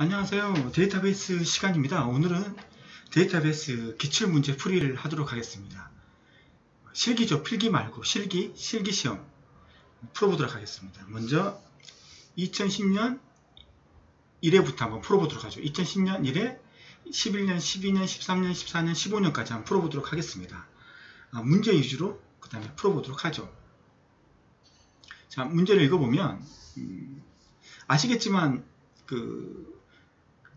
안녕하세요. 데이터베이스 시간입니다. 오늘은 데이터베이스 기출문제 풀이를 하도록 하겠습니다. 실기죠. 필기 말고 실기시험 풀어보도록 하겠습니다. 먼저 2010년 1회부터 한번 풀어보도록 하죠. 2010년 1회, 11년, 12년, 13년, 14년, 15년까지 한번 풀어보도록 하겠습니다. 문제 위주로 그 다음에 풀어보도록 하죠. 자, 문제를 읽어보면 아시겠지만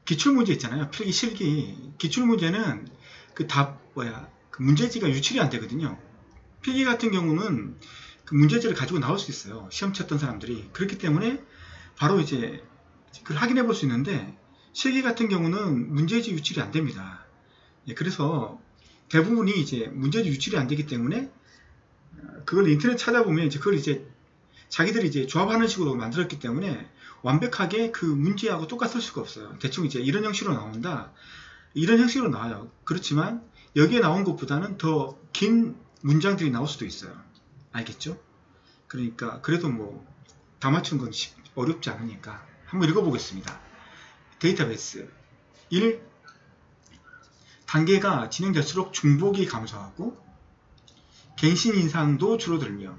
기출문제 있잖아요. 필기, 실기. 기출문제는 문제지가 유출이 안 되거든요. 필기 같은 경우는 그 문제지를 가지고 나올 수 있어요. 시험 쳤던 사람들이. 그렇기 때문에 바로 이제 그걸 확인해 볼 수 있는데, 실기 같은 경우는 문제지 유출이 안 됩니다. 그래서 대부분이 이제 문제지 유출이 안 되기 때문에 그걸 인터넷 찾아보면 이제 그걸 이제 자기들이 이제 조합하는 식으로 만들었기 때문에 완벽하게 그 문제하고 똑같을 수가 없어요. 대충 이제 이런 형식으로 나온다. 이런 형식으로 나와요. 그렇지만 여기에 나온 것보다는 더 긴 문장들이 나올 수도 있어요. 알겠죠? 그러니까 그래도 뭐 다 맞춘 건 어렵지 않으니까 한번 읽어보겠습니다. 데이터베이스 1. 단계가 진행될수록 중복이 감소하고 갱신 인상도 줄어들며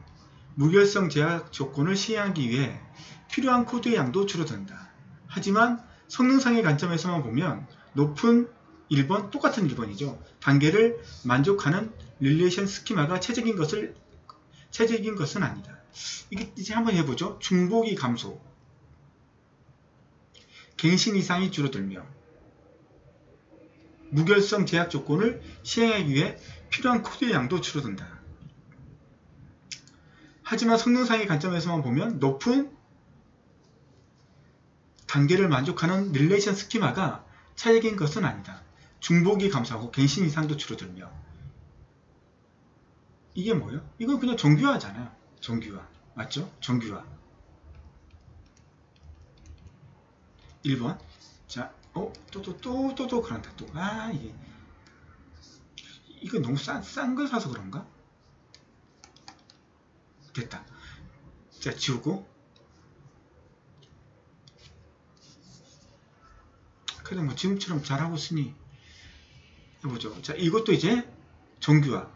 무결성 제약 조건을 시행하기 위해 필요한 코드의 양도 줄어든다. 하지만 성능상의 관점에서만 보면 높은 1번, 똑같은 1번이죠. 단계를 만족하는 릴레이션 스키마가 체적인 것은 아니다. 이게 이제 한번 해보죠. 중복이 감소, 갱신 이상이 줄어들며 무결성 제약 조건을 시행하기 위해 필요한 코드의 양도 줄어든다. 하지만 성능상의 관점에서만 보면 높은 단계를 만족하는 릴레이션 스키마가 차이적인 것은 아니다. 중복이 감소하고 갱신 이상도 줄어들며. 이게 뭐예요? 이건 그냥 정규화잖아요. 정규화. 맞죠? 정규화. 1번. 자, 또 그런다. 또. 이거 너무 싼 걸 사서 그런가? 됐다. 자, 지우고. 그래, 뭐 지금처럼 잘하고 있으니 해보죠. 자, 이것도 이제 정규화.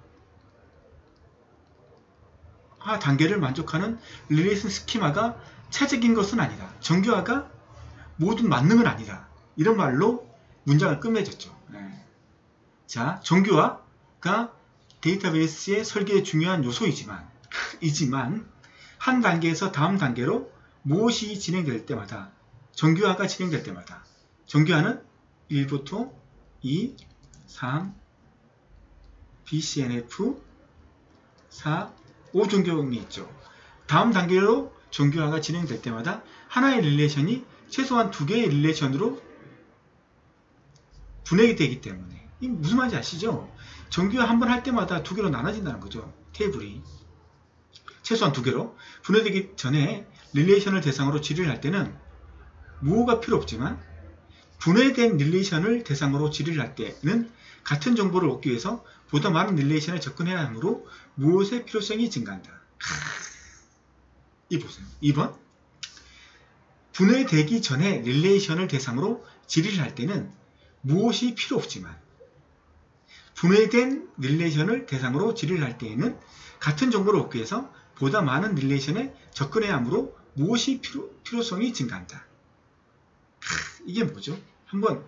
단계를 만족하는 릴레이션 스키마가 차적인 것은 아니다. 정규화가 모든 만능은 아니다. 이런 말로 문장을 끝맺었죠. 네. 자, 정규화가 데이터베이스의 설계에 중요한 요소이지만 한 단계에서 다음 단계로 무엇이 진행될 때마다, 정규화가 진행될 때마다, 정규화는 1부터 2, 3, BCNF, 4, 5 정경이 있죠. 다음 단계로 정규화가 진행될 때마다 하나의 릴레이션이 최소한 2개의 릴레이션으로 분해가 되기 때문에, 이게 무슨 말인지 아시죠? 정규화 한번 할 때마다 2개로 나눠진다는 거죠. 테이블이 최소한 2개로 분해되기 전에 릴레이션을 대상으로 질의를 할 때는 무호가 필요 없지만, 분해된 릴레이션을 대상으로 질의를 할 때는 같은 정보를 얻기 위해서 보다 많은 릴레이션에 접근해야 하므로 무엇의 필요성이 증가한다. 이 보세요. 2번. 분해되기 전에 릴레이션을 대상으로 질의를 할 때는 무엇이 필요 없지만, 분해된 릴레이션을 대상으로 질의를 할 때에는 같은 정보를 얻기 위해서 보다 많은 릴레이션에 접근해야 하므로 무엇이 필요성이 증가한다. 이게 뭐죠? 한번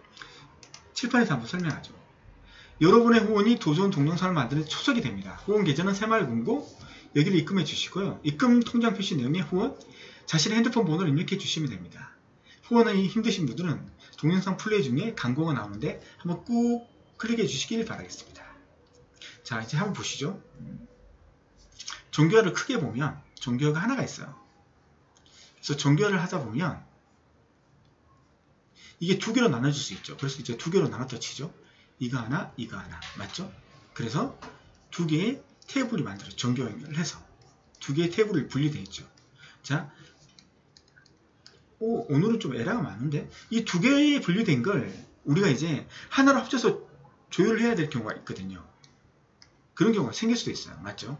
칠판에서 한번 설명하죠. 여러분의 후원이 도전 동영상을 만드는 초석이 됩니다. 후원 계좌는 새마을금고, 여기를 입금해 주시고요. 입금 통장 표시 내용에 후원, 자신의 핸드폰 번호를 입력해 주시면 됩니다. 후원이 힘드신 분들은 동영상 플레이 중에 광고가 나오는데 한번 꾹 클릭해 주시길 바라겠습니다. 자, 이제 한번 보시죠. 정규화를 크게 보면 정규화가 하나가 있어요. 그래서 정규화를 하다 보면 이게 2개로 나눠질 수 있죠. 그래서 이제 2개로 나눴다 치죠. 이거 하나, 이거 하나. 맞죠? 그래서 2개의 테이블이 만들어져. 정규화를 해서 2개의 테이블이 분리되어 있죠. 자, 오늘은 좀 에러가 많은데, 이 2개의 분리된 걸 우리가 이제 하나로 합쳐서 조율을 해야 될 경우가 있거든요. 그런 경우가 생길 수도 있어요. 맞죠?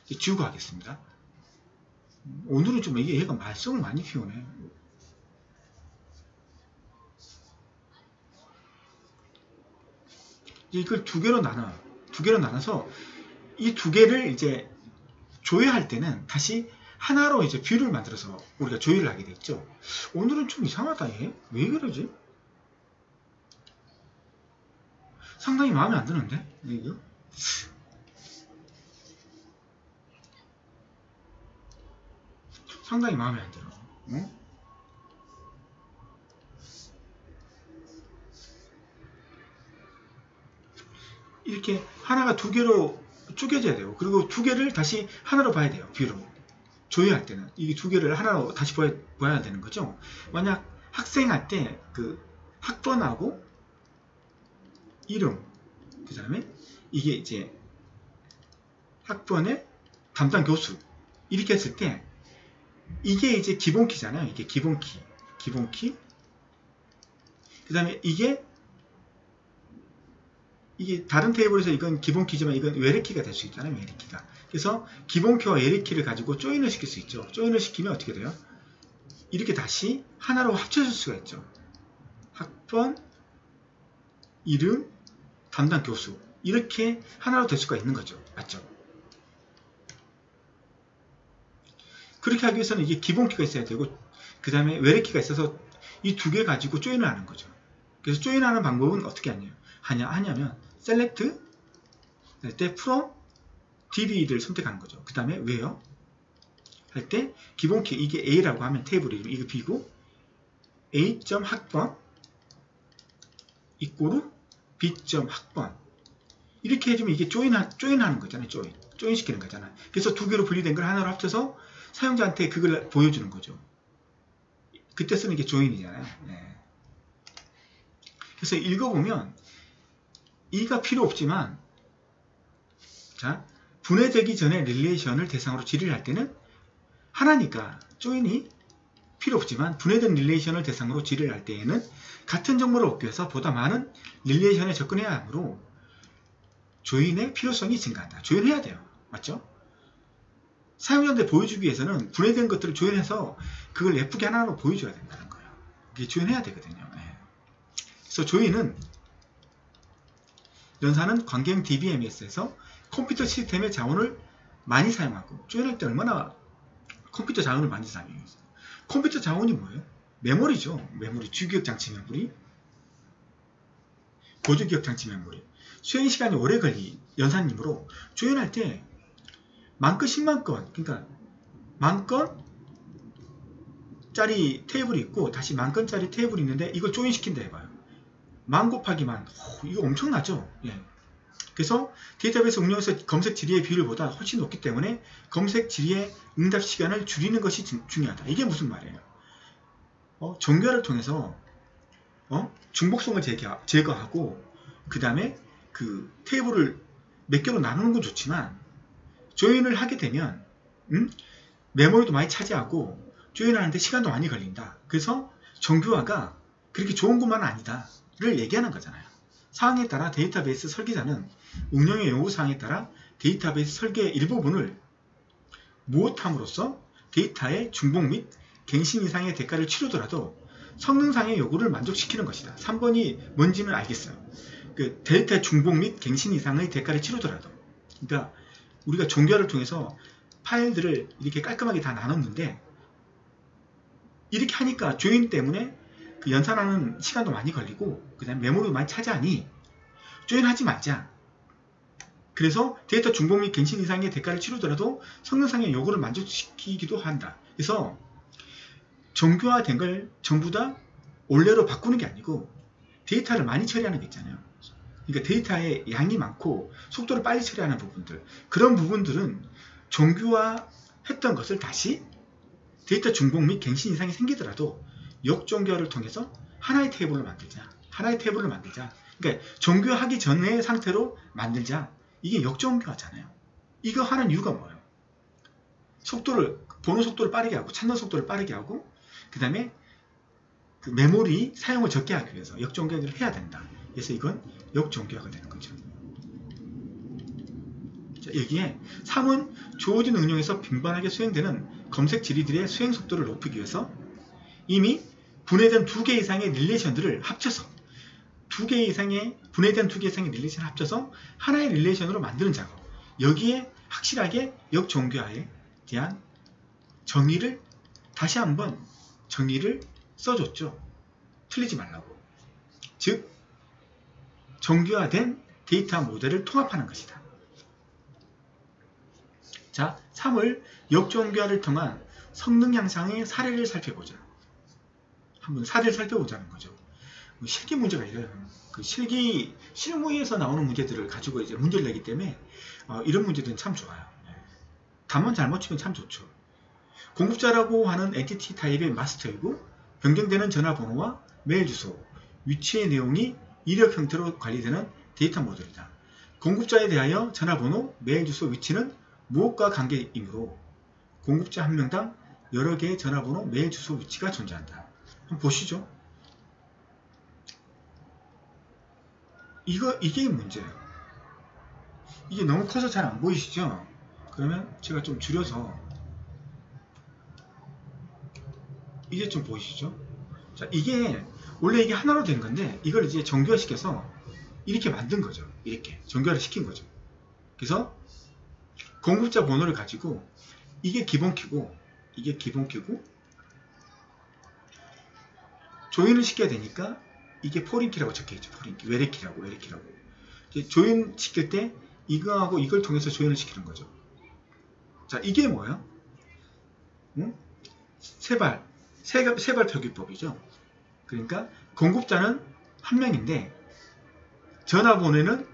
지우고 하겠습니다. 오늘은 좀 이게 얘가 말썽을 많이 피우네. 이걸 두 개로 나눠서 이 두 개를 이제 조회할 때는 다시 하나로 이제 뷰를 만들어서 우리가 조회를 하게 됐죠. 오늘은 좀 이상하다 얘. 왜 그러지? 상당히 마음에 안 드는데 이거? 상당히 마음에 안 들어. 어? 이렇게 하나가 두 개로 쪼개져야 돼요. 그리고 두 개를 다시 하나로 봐야 돼요. 뷰로. 조회할 때는. 이 두 개를 하나로 다시 봐야 되는 거죠. 만약 학생할 때 그 학번하고 이름, 그 다음에 이게 이제 학번의 담당 교수 이렇게 했을 때 이게 이제 기본키잖아요. 이게 기본키. 그 다음에 이게 다른 테이블에서 이건 기본키지만 이건 외래키가 될 수 있잖아요. 외래키가. 그래서 기본키와 외래키를 가지고 조인을 시킬 수 있죠. 조인을 시키면 어떻게 돼요? 이렇게 다시 하나로 합쳐질 수가 있죠. 학번, 이름, 담당 교수 이렇게 하나로 될 수가 있는 거죠. 맞죠? 그렇게 하기 위해서는 이게 기본키가 있어야 되고 그 다음에 외래키가 있어서 이 두 개 가지고 조인을 하는 거죠. 그래서 조인하는 방법은 어떻게 하냐면 select 할 때 from db를 선택하는 거죠. 그 다음에 왜요? 할 때 기본키 이게 A라고 하면 테이블 이름 이거 B고 A.학번 이꼬르 B.학번 이렇게 해주면 이게 조인하는 거잖아요. 조인 시키는 거잖아요. 그래서 두 개로 분리된 걸 하나로 합쳐서 사용자한테 그걸 보여주는 거죠. 그때 쓰는 게 조인이잖아요. 네. 그래서 읽어보면 이가 필요 없지만 자 분해되기 전에 릴레이션을 대상으로 질의를 할 때는 하나니까 조인이 필요 없지만 분해된 릴레이션을 대상으로 질의를 할 때에는 같은 정보를 얻기 위해서 보다 많은 릴레이션에 접근해야 하므로 조인의 필요성이 증가한다. 조인해야 돼요. 맞죠? 사용자한테 보여주기 위해서는 분해된 것들을 조인해서 그걸 예쁘게 하나로 보여줘야 된다는 거예요. 이게 조인해야 되거든요. 네. 그래서 조인은 연산은 관계형 DBMS에서 컴퓨터 시스템의 자원을 많이 사용하고 조인할 때 얼마나 컴퓨터 자원을 많이 사용해요. 컴퓨터 자원이 뭐예요? 메모리죠. 메모리, 주기억장치 메모리, 보조기억장치 메모리. 수행 시간이 오래 걸린 연산이므로 조인할 때 만건 10만 건, 그러니까 만건짜리 테이블이 있고 다시 만건짜리 테이블이 있는데 이걸 조인시킨다 해봐요. 만 곱하기 만, 이거 엄청나죠? 예. 그래서 데이터베이스 응용에서 검색 질의의 비율보다 훨씬 높기 때문에 검색 질의의 응답 시간을 줄이는 것이 중요하다. 이게 무슨 말이에요? 정교화를 통해서 중복성을 제거하고 그 다음에 그 테이블을 몇 개로 나누는 건 좋지만 조인을 하게 되면 메모리도 많이 차지하고 조인하는데 시간도 많이 걸린다. 그래서 정교화가 그렇게 좋은 것만은 아니다 를 얘기하는 거잖아요. 사항에 따라 데이터베이스 설계자는 응용의 요구사항에 따라 데이터베이스 설계의 일부분을 무엇함으로써 데이터의 중복 및 갱신 이상의 대가를 치르더라도 성능상의 요구를 만족시키는 것이다. 3번이 뭔지는 알겠어요. 그 데이터의 중복 및 갱신 이상의 대가를 치르더라도, 그러니까 우리가 정교화를 통해서 파일들을 이렇게 깔끔하게 다 나눴는데 이렇게 하니까 조인 때문에 그 연산하는 시간도 많이 걸리고 그 다음에 메모리도 많이 차지하니 조인하지 말자. 그래서 데이터 중복 및 갱신 이상의 대가를 치르더라도 성능상의 요구를 만족시키기도 한다. 그래서 정교화된 걸 전부 다 원래로 바꾸는 게 아니고 데이터를 많이 처리하는 게 있잖아요. 그러니까 데이터의 양이 많고 속도를 빨리 처리하는 부분들, 그런 부분들은 정교화했던 것을 다시 데이터 중복 및 갱신 이상이 생기더라도 역정교화를 통해서 하나의 테이블을 만들자. 그러니까 정교화하기 전의 상태로 만들자. 이게 역정교화잖아요. 이거 하는 이유가 뭐예요? 보는 속도를 빠르게 하고 찾는 속도를 빠르게 하고 그 다음에 그 메모리 사용을 적게 하기 위해서 역정교화를 해야 된다. 그래서 이건 역정교화가 되는 거죠. 자, 여기에 3은 주어진 응용에서 빈번하게 수행되는 검색 질의들의 수행 속도를 높이기 위해서 이미 분해된 2개 이상의 릴레이션들을 합쳐서 분해된 2개 이상의 릴레이션을 합쳐서 하나의 릴레이션으로 만드는 작업. 여기에 확실하게 역종교화에 대한 정의를 다시 한번 정의를 써줬죠. 틀리지 말라고. 즉 정교화된 데이터 모델을 통합하는 것이다. 자, 3을 역종교화를 통한 성능 향상의 사례를 살펴보자. 한번 사례를 살펴보자는 거죠. 실기 문제가 이래요. 그 실무에서 나오는 문제들을 가지고 이제 문제를 내기 때문에 이런 문제들은 참 좋아요. 답만 잘 맞추면 참 좋죠. 공급자라고 하는 엔티티 타입의 마스터이고 변경되는 전화번호와 메일 주소, 위치의 내용이 이력 형태로 관리되는 데이터 모델이다. 공급자에 대하여 전화번호, 메일 주소, 위치는 무엇과 관계이므로 공급자 한 명당 여러 개의 전화번호, 메일 주소, 위치가 존재한다. 한번 보시죠. 이게 문제예요. 이게 너무 커서 잘 안 보이시죠? 그러면 제가 좀 줄여서 이게 좀 보이시죠? 자, 이게 원래 이게 하나로 된 건데 이걸 이제 정교화시켜서 이렇게 만든 거죠. 이렇게 정교화를 시킨 거죠. 그래서 공급자 번호를 가지고 이게 기본 키고 이게 기본 키고 조인을 시켜야 되니까 이게 포린키라고 적혀있죠. 포린키, 외래키라고. 조인 시킬 때 이거하고 이걸 통해서 조인을 시키는 거죠. 자, 이게 뭐야? 응? 세발 표기법이죠. 그러니까 공급자는 한 명인데 전화번호는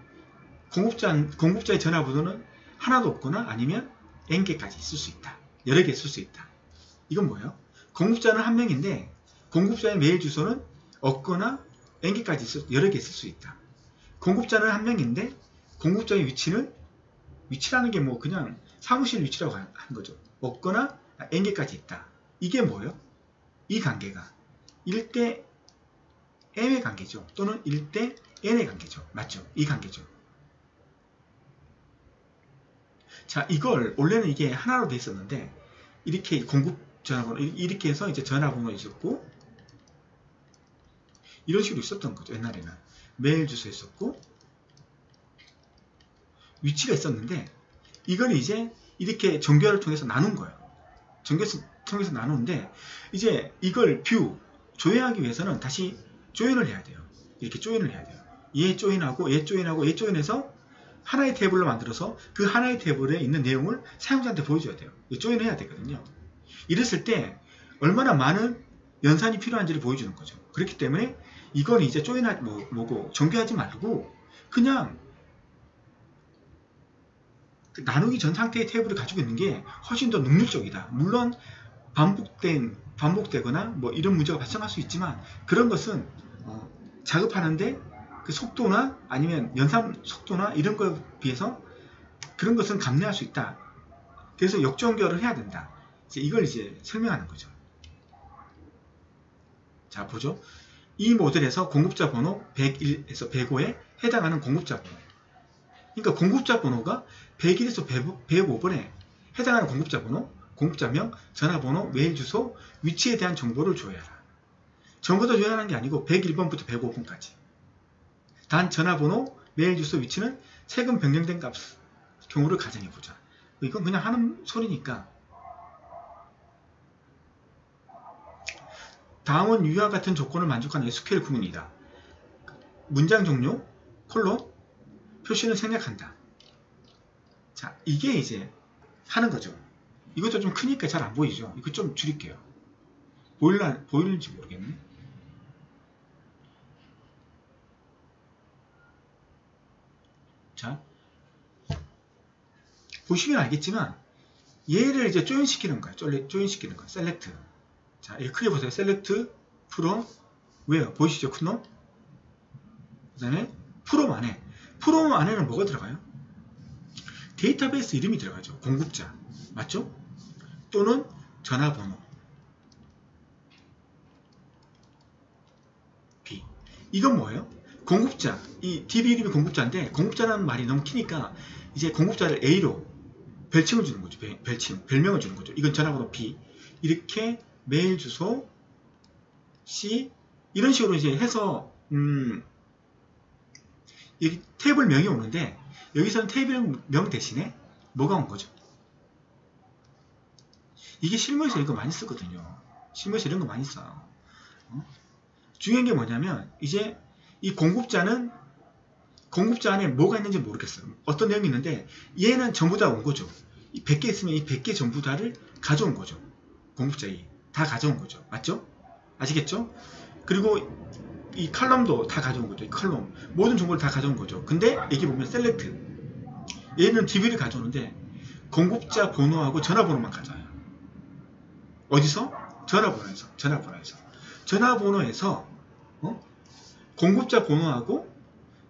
공급자의 전화번호는 하나도 없거나 아니면 n개까지 있을 수 있다. 여러 개 있을 수 있다. 이건 뭐예요? 공급자는 한 명인데 공급자의 메일 주소는 없거나 n개까지 여러 개 있을 수 있다. 공급자는 한 명인데 공급자의 위치라는 게 뭐 그냥 사무실 위치라고 하는 거죠. 없거나 n개까지 있다. 이게 뭐예요? 이 관계가 1대 m의 관계죠. 또는 1대 n의 관계죠. 맞죠? 이 관계죠. 자, 이걸 원래는 이게 하나로 돼 있었는데 이렇게 공급 전화번호 이렇게 해서 이제 전화번호 있었고 이런 식으로 있었던 거죠. 옛날에는 메일 주소 있었고 위치가 있었는데 이걸 이제 이렇게 정교화를 통해서 나눈 거예요. 정교화를 통해서 나누는데 이제 이걸 조회하기 위해서는 다시 조인을 해야 돼요. 이렇게 조인을 해야 돼요. 얘 조인하고 얘 조인하고 얘 조인해서 하나의 테이블로 만들어서 그 하나의 테이블에 있는 내용을 사용자한테 보여줘야 돼요. 조인을 해야 되거든요. 이랬을 때 얼마나 많은 연산이 필요한지를 보여주는 거죠. 그렇기 때문에 이건 이제 정교하지 말고 그냥 나누기 전 상태의 테이블을 가지고 있는 게 훨씬 더 능률적이다. 물론 반복되거나 뭐 이런 문제가 발생할 수 있지만 그런 것은 작업하는데 그 속도나 아니면 연산 속도나 이런 거에 비해서 그런 것은 감내할 수 있다. 그래서 역정교화를 해야 된다. 이걸 이제 설명하는 거죠. 자, 보죠. 이 모델에서 공급자 번호 101에서 105에 해당하는 공급자 번호. 그러니까 공급자 번호가 101에서 105번에 해당하는 공급자 번호, 공급자명, 전화번호, 메일 주소, 위치에 대한 정보를 조회하라. 전부 다 조회하는 게 아니고 101번부터 105번까지. 단 전화번호, 메일 주소, 위치는 최근 변경된 경우를 가정해보자. 이건 그냥 하는 소리니까. 다음은 위와 같은 조건을 만족하는 SQL 구문이다. 문장 종료, 콜론, 표시는 생략한다. 자, 이게 이제 하는 거죠. 이것도 좀 크니까 잘 안 보이죠? 이거 좀 줄일게요. 보이는지 모르겠네. 자, 보시면 알겠지만 얘를 이제 조인시키는 거야. 조인시키는 거야. 셀렉트. 자, 이거 크게 보세요. 셀렉트, 프롬, 웨어. 보이시죠? 큰놈? 그 다음에 프롬 안에. 프롬 안에는 뭐가 들어가요? 데이터베이스 이름이 들어가죠. 공급자. 맞죠? 또는 전화번호. B. 이건 뭐예요? 공급자. 이 DB 이름이 공급자인데 공급자라는 말이 너무 키니까 이제 공급자를 A로 별칭을 주는 거죠. 별명을 주는 거죠. 이건 전화번호 B, 이렇게 메일 주소 C, 이런 식으로 이제 해서 여기 테이블 명이 오는데, 여기서는 테이블 명 대신에 뭐가 온 거죠? 이게 실무에서 이거 많이 쓰거든요. 실무에서 이런 거 많이 써요. 중요한 게 뭐냐면, 이제 이 공급자 안에 뭐가 있는지 모르겠어요. 어떤 내용이 있는데, 얘는 전부 다 온 거죠. 이 100개 있으면 이 100개 전부 다를 가져온 거죠. 공급자에 다 가져온 거죠. 맞죠? 아시겠죠? 그리고 이 칼럼도 다 가져온 거죠. 이 칼럼. 모든 정보를 다 가져온 거죠. 근데 여기 보면 셀렉트. 얘는 DB를 가져오는데, 공급자 번호하고 전화번호만 가져와요. 어디서? 전화번호에서 공급자 번호하고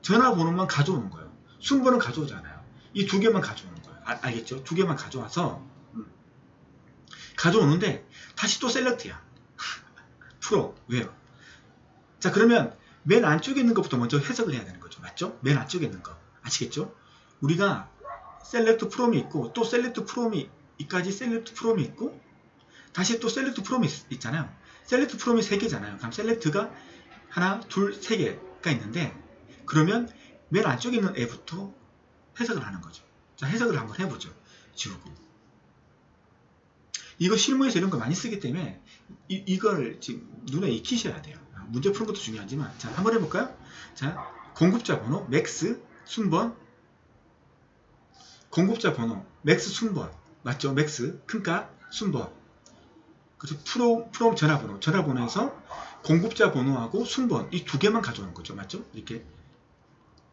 전화번호만 가져오는 거예요. 순번은 가져오지 않아요. 이 두 개만 가져오는 거예요. 알겠죠? 두 개만 가져와서 가져오는데 다시 또 셀렉트야. 풀어. 왜요? 자, 그러면 맨 안쪽에 있는 것부터 먼저 해석을 해야 되는 거죠. 맞죠? 맨 안쪽에 있는 거. 아시겠죠? 우리가 셀렉트 프롬이 있고, 또 셀렉트 프롬이, 이까지 셀렉트 프롬이 있고, 다시 또 셀렉트 프롬이 있잖아요. 셀렉트 프롬이 3개잖아요. 그럼 셀렉트가 하나, 둘, 3개가 있는데, 그러면 맨 안쪽에 있는 애부터 해석을 하는 거죠. 자, 해석을 한번 해보죠. 지우고. 이거 실무에서 이런 거 많이 쓰기 때문에 이걸 지금 눈에 익히셔야 돼요. 문제 푸는 것도 중요하지만, 자, 한번 해볼까요? 자, 공급자 번호, 맥스, 순번, 공급자 번호, 맥스, 순번. 맞죠? 맥스, 큰값, 순번. 그래서 프롬 전화번호에서 공급자 번호하고 순번, 이 두 개만 가져오는 거죠. 맞죠? 이렇게.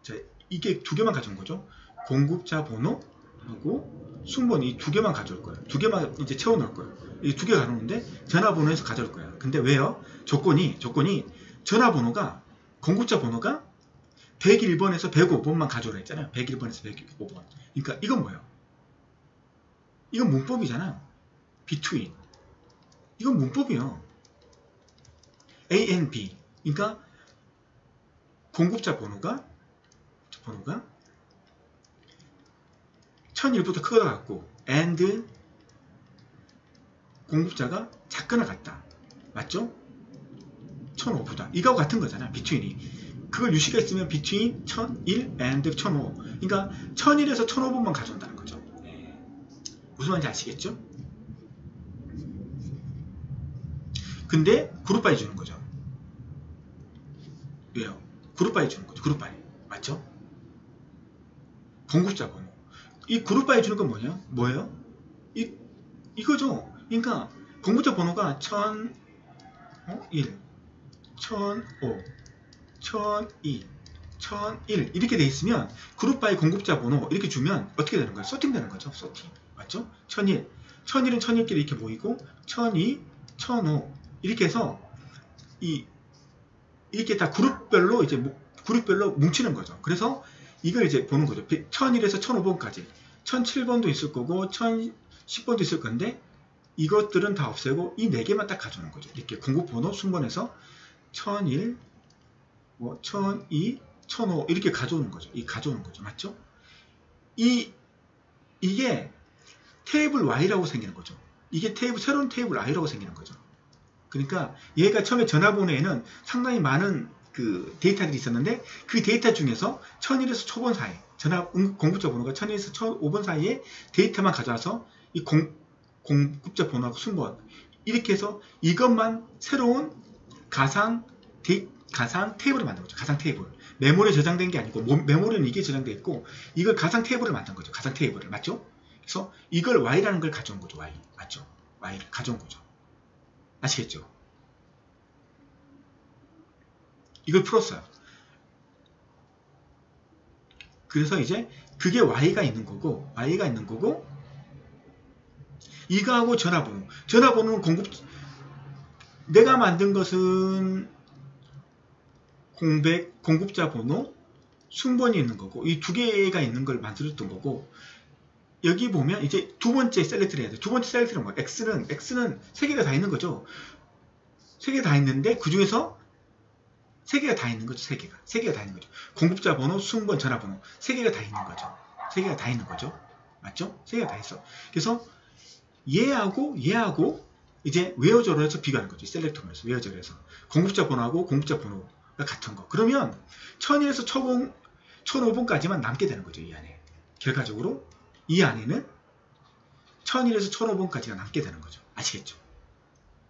자, 이게 두 개만 가져온 거죠. 공급자 번호하고 순번, 이 두 개만 가져올 거예요. 두 개만 이제 채워 넣을 거예요. 이 두 개 가져오는데 전화번호에서 가져올 거예요. 근데 왜요? 조건이 전화번호가, 공급자 번호가 101번에서 105번만 가져오라 했잖아요. 101번에서 105번. 그러니까 이건 뭐예요? 이건 문법이잖아요. between. 이건 문법이에요. A and B. 그러니까 공급자 번호가 1001보다 크거나 같고, and 공급자가 작거나 같다. 맞죠? 1005보다. 이거하고 같은 거잖아. between이. 그걸 유시가 있으면 between 1001 and 1005. 그러니까 1001에서 1005번만 가져온다는 거죠. 네. 무슨 말인지 아시겠죠? 근데 그룹 바이 주는 거죠. 왜요? 그룹 바이 주는 거죠. 그룹 바이. 맞죠? 공급자 번호. 이 그룹 바이 주는 건 뭐예요? 이거죠. 그러니까 공급자 번호가 1001, 1005, 1002, 1001 이렇게 돼 있으면 그룹 바이 공급자 번호 이렇게 주면 어떻게 되는 거예요? 소팅 되는 거죠. 소팅. 맞죠? 1001. 1001은 1001끼리 이렇게 모이고, 1002, 1005 이렇게 해서 이렇게 다 그룹별로 뭉치는 거죠. 그래서 이걸 이제 보는 거죠. 1001에서 1005번까지. 1007번도 있을 거고 1010번도 있을 건데, 이것들은 다 없애고 이 4개만 딱 가져오는 거죠. 이렇게 공급번호 순번에서 1001, 1002, 1005 이렇게 가져오는 거죠. 가져오는 거죠. 맞죠? 이게 테이블 Y라고 생기는 거죠. 이게 새로운 테이블 I라고 생기는 거죠. 그러니까 얘가 처음에 전화번호에는 상당히 많은 그 데이터들이 있었는데, 그 데이터 중에서 1001에서 1005번 사이, 공급자 번호가 1001에서 1005번 사이에 데이터만 가져와서 이 공급자 번호하고 순번 이렇게 해서 이것만 새로운 가상 테이블을 만든 거죠. 가상 테이블. 메모리에 저장된 게 아니고, 메모리는 이게 저장되어 있고, 이걸 가상 테이블을 만든 거죠. 가상 테이블을. 맞죠? 그래서 이걸 Y라는 걸 가져온 거죠. Y. 맞죠? Y를 가져온 거죠. 아시겠죠? 이걸 풀었어요. 그래서 이제 그게 Y가 있는 거고, 이거하고 전화번호는 내가 만든 것은 공급자 번호, 순번이 있는 거고, 이 두 개가 있는 걸 만들었던 거고, 여기 보면 이제 두 번째 셀렉트를 해야 돼요. 두 번째 셀렉트는 뭐예요? X는 3개가 다 있는 거죠. 3개가 다 있는데, 그 중에서 3개가 다 있는 거죠. 3개가 다 있는 거죠. 공급자 번호, 순번, 전화번호 3개가 다 있는 거죠. 3개가 다 있는 거죠. 맞죠? 세 개가 다 있어. 그래서 얘하고 이제 웨어저로 해서 비교하는 거죠. 셀렉터에서 웨어저로 해서 공급자 번호하고 공급자 번호가 같은 거. 그러면 1001에서 1005번까지만 남게 되는 거죠. 이 안에. 결과적으로 이 안에는 1001에서 1005번까지가 남게 되는 거죠. 아시겠죠?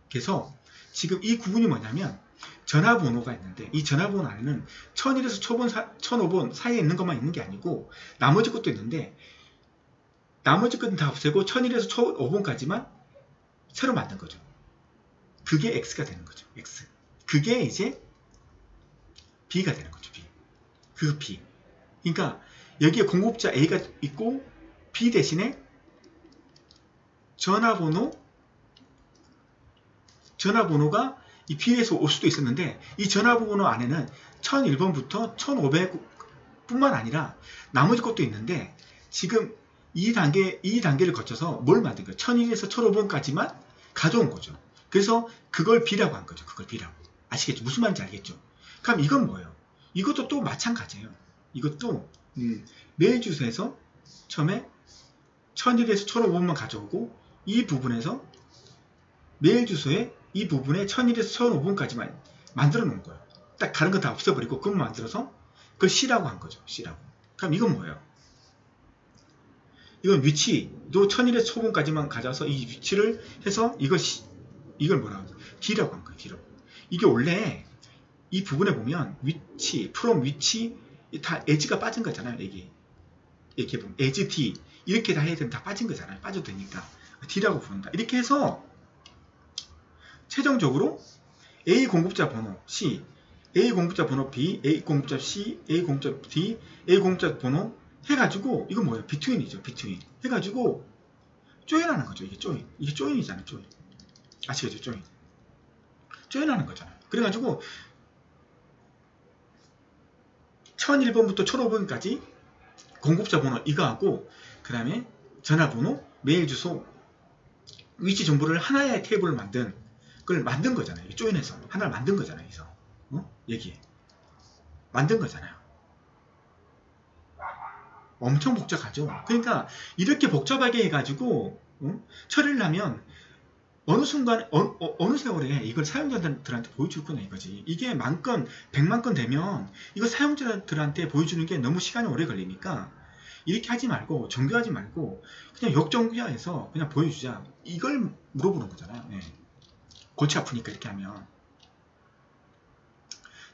그래서 지금 이 구분이 뭐냐면 전화번호가 있는데 이 전화번호 안에는 1001에서 1005번 사이에 있는 것만 있는 게 아니고 나머지 것도 있는데 나머지 것은 다 없애고 1001에서 1005번까지만 새로 만든 거죠. 그게 X가 되는 거죠. X. 그게 이제 B가 되는 거죠. B. 그 B. 그러니까 여기에 공급자 A가 있고 B 대신에 전화번호가 이 B에서 올 수도 있었는데 이 전화번호 안에는 1001번부터 1500뿐만 아니라 나머지 것도 있는데 지금 이 단계를 거쳐서 뭘 만든 거예요? 1001에서 1005번까지만 가져온 거죠. 그래서 그걸 B라고 한 거죠. 그걸 B라고. 아시겠죠? 무슨 말인지 알겠죠? 그럼 이건 뭐예요? 이것도 또 마찬가지예요. 이것도 메일 주소에서 처음에 1001에서 1005번만 가져오고 이 부분에서 메일 주소에 이 부분에 1001에서 1005번까지만 만들어 놓은 거예요. 딱 다른 거 다 없애버리고 그것만 만들어서 그걸 C라고 한 거죠. C라고. 그럼 이건 뭐예요? 이건 위치도 1001에서 1005번까지만 가져와서 이 위치를 해서 이걸 뭐라고 하죠? D라고 한 거예요. D라고. 이게 원래 이 부분에 보면 위치, from 위치 다 에지가 빠진 거잖아요. 이렇게 보면 에지 D 이렇게 다 해야 되면 다 빠진 거잖아요. 빠져도 되니까 D라고 부른다. 이렇게 해서 최종적으로 A 공급자 번호 C, A 공급자 번호 B, A 공급자 C, A 공급자 D, A 공급자 번호 해가지고 이건 뭐예요? 비트윈이죠. 비트윈 해가지고 조인하는 거죠. 이게 조인. 이게 조인이잖아요. 조인. 아시겠죠? 조인. 조인하는 거잖아요. 그래가지고 1001번부터 1005번까지 공급자 번호 이거하고 그 다음에 전화번호, 메일 주소, 위치 정보를 하나의 테이블을 그걸 만든 거잖아요. 조인해서 하나를 만든 거잖아요. 그래서 여기에 만든 거잖아요. 엄청 복잡하죠. 그러니까 이렇게 복잡하게 해가지고 처리를 하면 어느 순간 어느 세월에 이걸 사용자들한테 보여줄 거냐 이거지. 이게 10,000건 100만 건 되면 이거 사용자들한테 보여주는 게 너무 시간이 오래 걸리니까 이렇게 하지 말고 정교하지 말고 그냥 역정교화해서 그냥 보여주자 이걸 물어보는 거잖아요. 네. 골치 아프니까 이렇게 하면.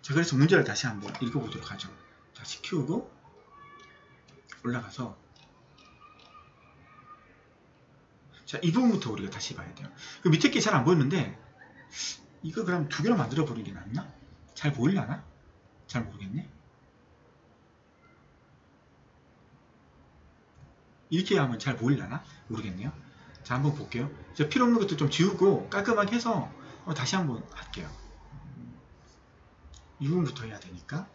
자, 그래서 문제를 다시 한번 읽어보도록 하죠. 다시 키우고 올라가서 자, 이 부분부터 우리가 다시 봐야 돼요. 그 밑에 게 잘 안 보이는데 이거 그럼 두 개로 만들어 버리는 게 낫나? 잘 보이려나? 잘 모르겠네. 이렇게 하면 잘 보이려나? 모르겠네요. 자, 한번 볼게요. 필요 없는 것도 좀 지우고 깔끔하게 해서 다시 한번 할게요. 이 부분부터 해야 되니까.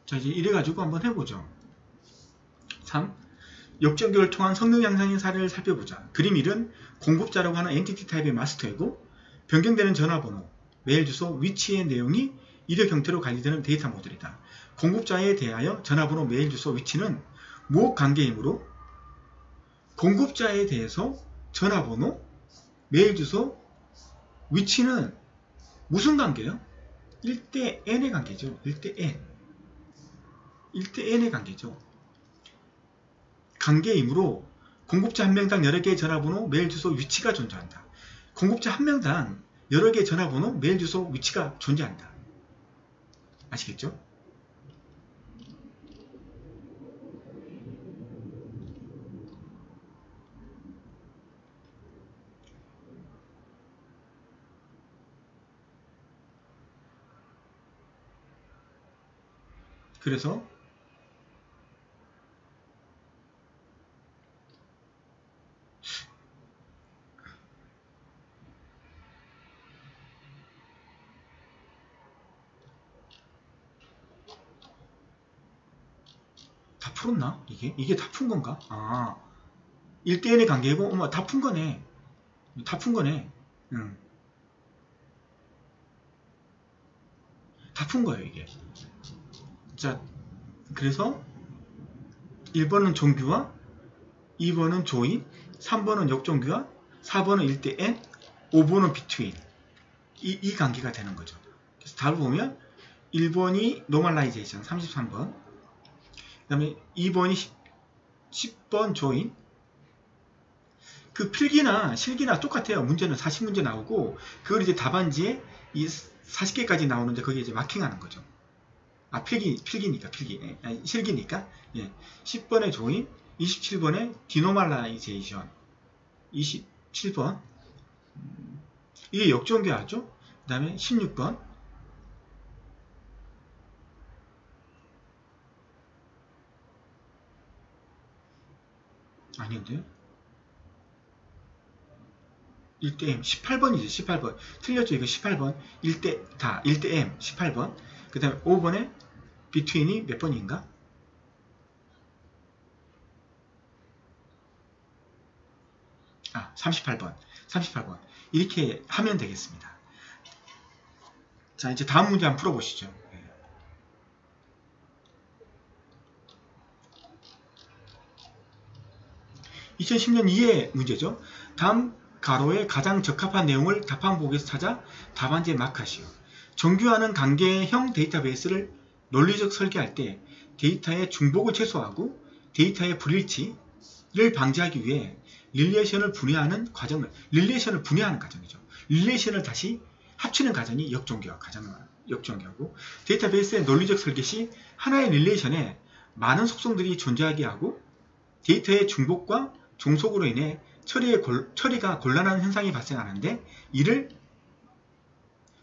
자, 이제 이래가지고 한번 해보죠. 3. 역전교를 통한 성능 향상의 사례를 살펴보자. 그림 1은 공급자라고 하는 엔티티 타입의 마스터이고 변경되는 전화번호, 메일 주소, 위치의 내용이 이력 형태로 관리되는 데이터 모델이다. 공급자에 대하여 전화번호, 메일 주소, 위치는 무엇 관계이므로 공급자에 대해서 전화번호, 메일 주소, 위치는 무슨 관계예요? 1대 n의 관계죠. 1대 n. 1대 n의 관계죠. 관계이므로 공급자 한 명당 여러 개의 전화번호, 메일 주소, 위치가 존재한다. 공급자 한 명당 여러 개의 전화번호, 메일 주소, 위치가 존재한다. 아시겠죠? 그래서 풀었나? 이게 다 푼 건가? 아, 1대 n의 관계고, 어머, 다 푼 거네. 다 푼 거네. 다 푼 거예요, 이게. 자, 그래서 1번은 종규와 2번은 조인, 3번은 역종규와 4번은 1대 n, 5번은 between. 이 관계가 되는 거죠. 그래서 답을 보면 1번이 normalization 33번, 그 다음에 2번이 10번 조인. 그 필기나 실기나 똑같아요. 문제는 40문제 나오고 그걸 이제 답안지에 이 40개까지 나오는데 거기에 이제 마킹하는 거죠. 아, 필기니까 아니, 실기니까. 예. 10번에 조인, 27번에 디노멀라이제이션, 27번 이게 역종교하죠. 그 다음에 16번 아닌데 1대 M 18번이지. 18번 틀렸죠. 이거 18번 1대 M 18번. 그 다음에 5번에 between이 몇 번인가? 아, 38번 이렇게 하면 되겠습니다. 자, 이제 다음 문제 한번 풀어보시죠. 2010년 2의 문제죠. 다음 가로에 가장 적합한 내용을 답안보기에서 찾아 답안지에 마크하시오. 정규하는 관계형 데이터베이스를 논리적 설계할 때 데이터의 중복을 최소화하고 데이터의 불일치를 방지하기 위해 릴레이션을 분해하는 과정이죠. 릴레이션을 다시 합치는 과정이 역종교하고 데이터베이스의 논리적 설계 시 하나의 릴레이션에 많은 속성들이 존재하게 하고 데이터의 중복과 종속으로 인해 처리가 곤란한 현상이 발생하는데 이를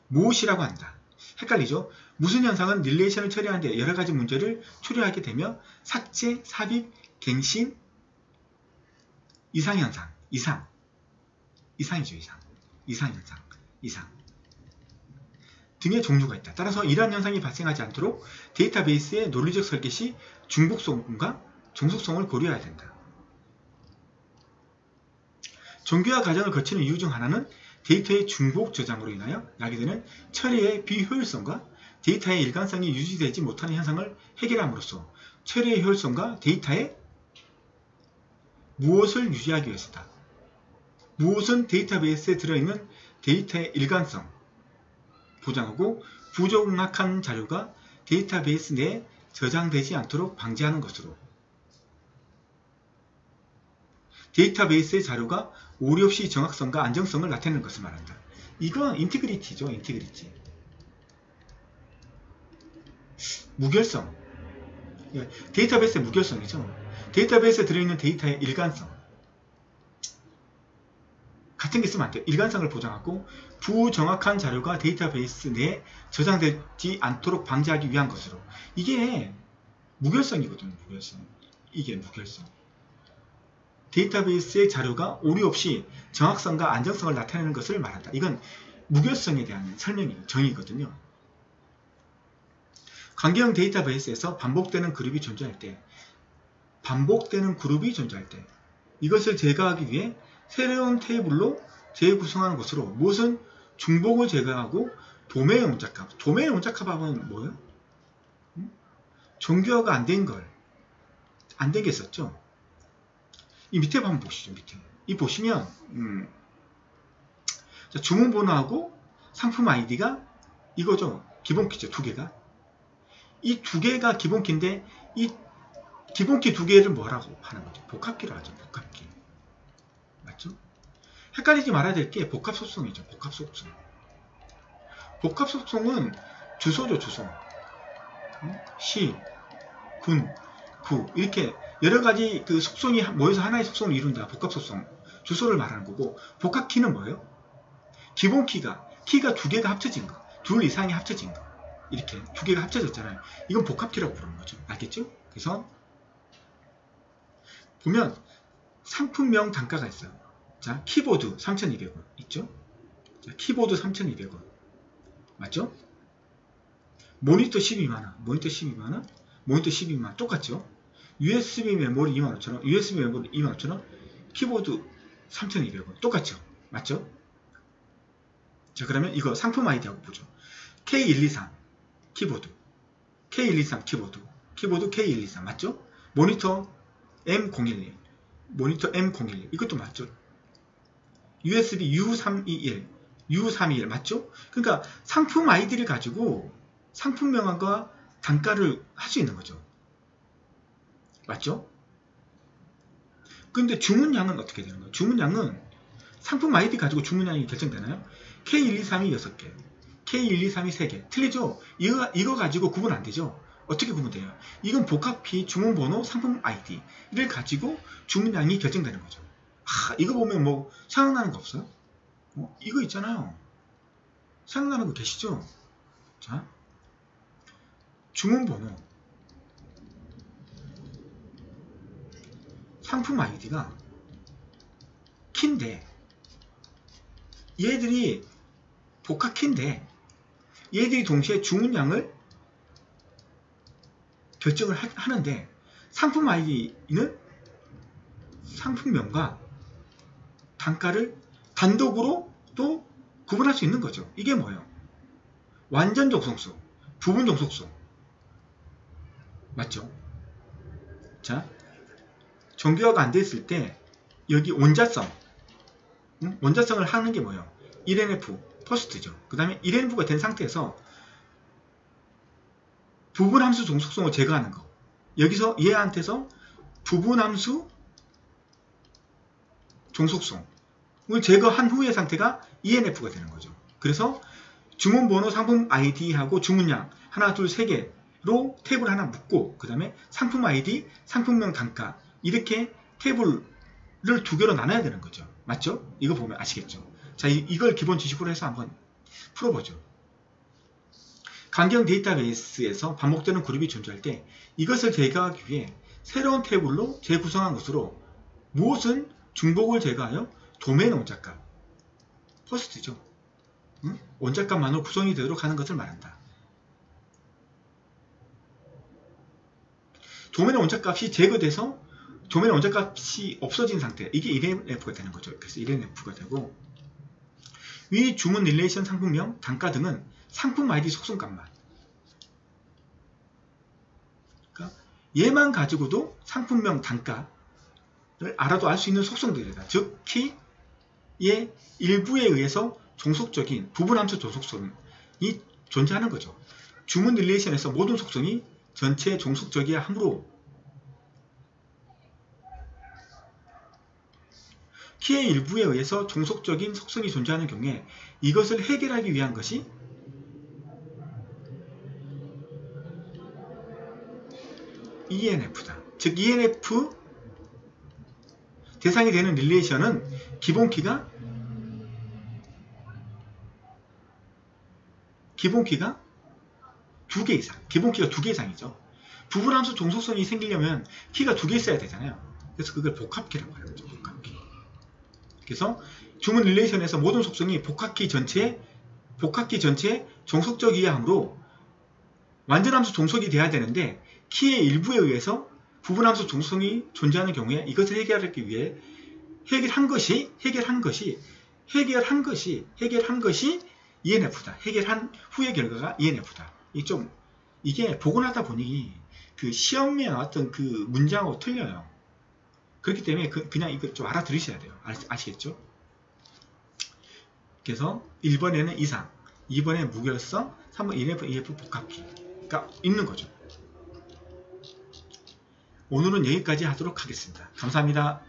무엇이라고 한다. 헷갈리죠? 무슨 현상은 릴레이션을 처리하는데 여러가지 문제를 초래하게 되며 삭제, 삽입, 갱신, 이상현상, 이상이죠. 이상현상, 이상 등의 종류가 있다. 따라서 이러한 현상이 발생하지 않도록 데이터베이스의 논리적 설계 시 중복성과 종속성을 고려해야 된다. 정교화 과정을 거치는 이유 중 하나는 데이터의 중복 저장으로 인하여 나게 되는 처리의 비효율성과 데이터의 일관성이 유지되지 못하는 현상을 해결함으로써 처리의 효율성과 데이터의 무엇을 유지하기 위해서다. 무엇은 데이터베이스에 들어있는 데이터의 일관성 보장하고 부정확한 자료가 데이터베이스 내에 저장되지 않도록 방지하는 것으로 데이터베이스의 자료가 오류 없이 정확성과 안정성을 나타내는 것을 말한다. 이건 인티그리티죠. 인티그리티. 무결성. 데이터베이스의 무결성이죠. 데이터베이스에 들어있는 데이터의 일관성. 같은 게 있으면 안 돼요. 일관성을 보장하고 부정확한 자료가 데이터베이스 내에 저장되지 않도록 방지하기 위한 것으로. 이게 무결성이거든요. 무결성. 이게 무결성. 데이터베이스의 자료가 오류 없이 정확성과 안정성을 나타내는 것을 말한다. 이건 무결성에 대한 정의거든요. 관계형 데이터베이스에서 반복되는 그룹이 존재할 때 이것을 제거하기 위해 새로운 테이블로 재구성하는 것으로 무엇은 중복을 제거하고 도메인 온작합. 도메인 온작합은 뭐예요? 정교화가 안 된 게 있었죠. 이 밑에 한번 보시죠. 밑에. 이 보시면 주문번호하고 상품 아이디가 이거죠. 기본키죠. 두 개가. 이 두 개가 기본키인데 이 기본키 두 개를 뭐라고 하는 거죠? 복합키로 하죠. 복합키. 맞죠? 헷갈리지 말아야 될 게 복합속성이죠. 복합속성. 복합속성은 주소죠. 주소. 시, 군, 구 이렇게 여러가지 그 속성이 모여서 하나의 속성을 이룬다. 복합속성. 주소를 말하는 거고 복합키는 뭐예요? 기본키가 두 개가 합쳐진 거. 둘 이상이 합쳐진 거. 이렇게 두 개가 합쳐졌잖아요. 이건 복합키라고 부르는 거죠. 알겠죠? 그래서 보면 상품명 단가가 있어요. 자, 키보드 3,200원 있죠? 자, 키보드 3,200원 맞죠? 모니터 12만원, 모니터 12만원, 모니터 12만원 똑같죠? USB 메모리 25,000원, USB 메모리 25,000원, 키보드 3,200원. 똑같죠? 맞죠? 자, 그러면 이거 상품 아이디하고 보죠. K123 키보드, K123 키보드, 키보드 K123 맞죠? 모니터 M011, 모니터 M011 이것도 맞죠? USB U321, U321 맞죠? 그러니까 상품 아이디를 가지고 상품 명함과 단가를 할 수 있는 거죠. 맞죠? 근데 주문량은 어떻게 되는 거예요? 주문량은 상품 아이디 가지고 주문량이 결정되나요? K123이 6개, K123이 3개. 틀리죠? 이거 가지고 구분 안 되죠? 어떻게 구분돼요? 이건 복합키, 주문번호, 상품 아이디를 가지고 주문량이 결정되는 거죠. 이거 보면 뭐 생각나는 거 없어요? 이거 있잖아요. 생각나는 거 계시죠? 자, 주문번호, 상품 아이디가 키인데 얘들이 복합키인데 얘들이 동시에 주문량을 결정을 하는데 상품 아이디는 상품명과 단가를 단독으로 또 구분할 수 있는 거죠. 이게 뭐예요? 완전 종속수, 부분 종속수 맞죠? 자, 정교화가 안 됐을 때 여기 원자성, 원자성을 하는 게 뭐예요? 1NF, 퍼스트죠. 그 다음에 1NF가 된 상태에서 부분함수 종속성을 제거하는 거. 여기서 얘한테서 부분함수 종속성을 제거한 후의 상태가 ENF가 되는 거죠. 그래서 주문번호, 상품 아이디하고 주문량 하나, 둘, 세 개로 탭을 하나 묶고 그 다음에 상품 아이디, 상품명 단가 이렇게 탭을 두 개로 나눠야 되는 거죠. 맞죠? 이거 보면 아시겠죠? 자, 이걸 기본 지식으로 해서 한번 풀어보죠. 강경 데이터베이스에서 반복되는 그룹이 존재할 때 이것을 제거하기 위해 새로운 테이블로 재구성한 것으로 무엇은 중복을 제거하여 도메인 원자값, 퍼스트죠. 원자값만으로 구성이 되도록 하는 것을 말한다. 도메인 원자값이 제거돼서 도메인 원자값이 없어진 상태, 이게 1NF가 되는 거죠. 그래서 1NF가 되고 위 주문 릴레이션 상품명, 단가 등은 상품 아이디 속성값만. 그러니까 얘만 가지고도 상품명 단가를 알아도 알 수 있는 속성들이다. 즉, 키의 일부에 의해서 종속적인 부분함수 종속성이 존재하는 거죠. 주문 릴레이션에서 모든 속성이 전체 종속적이야 하므로 키의 일부에 의해서 종속적인 속성이 존재하는 경우에 이것을 해결하기 위한 것이 ENF다. 즉 ENF 대상이 되는 릴레이션은 기본키가 두 개 이상, 기본키가 2개 이상이죠. 부분함수 종속성이 생기려면 키가 2개 있어야 되잖아요. 그래서 그걸 복합키라고 하는 거죠. 복합키. 그래서 주문 릴레이션에서 모든 속성이 복합키 전체에 종속적이어야 하므로 완전함수 종속이 돼야 되는데 키의 일부에 의해서 부분함수 종속성이 존재하는 경우에 이것을 해결하기 위해 해결한 것이 ENF다. 해결한 후의 결과가 ENF다. 이게 보고 나다 보니 그 시험에 나왔던 그 문장하고 틀려요. 그렇기 때문에 그냥 이거 좀 알아들으셔야 돼요. 아시겠죠? 그래서 1번에는 이상, 2번에 무결성, 3번 ENF, EF 복합키가 있는 거죠. 오늘은 여기까지 하도록 하겠습니다. 감사합니다.